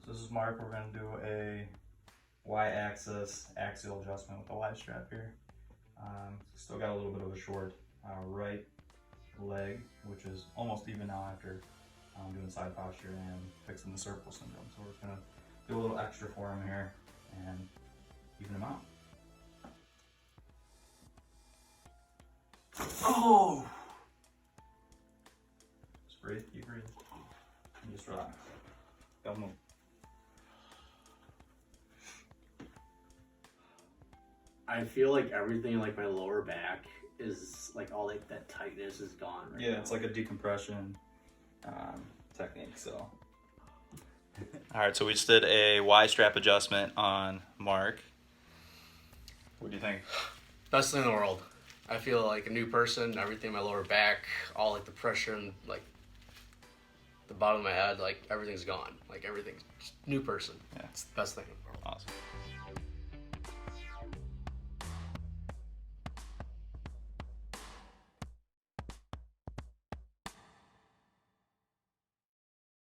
This is Mark. We're going to do a Y-axis axial adjustment with the Ystrap here. Still got a little bit of a short right leg, which is almost even now after doing side posture and fixing the cervical syndrome. So we're just going to do a little extra for him here and even him out. Oh! Just breathe, keep breathing. And just relax. Don't move. I feel like everything, like my lower back, is like all like that tightness is gone right now. It's like a decompression technique. So, all right, so we just did a Y-strap adjustment on Mark. What do you think? Best thing in the world. I feel like a new person. Everything in my lower back, all like the pressure and like the bottom of my head, like everything's gone. Like everything's just new person. Yeah, it's the best thing in the world. Awesome.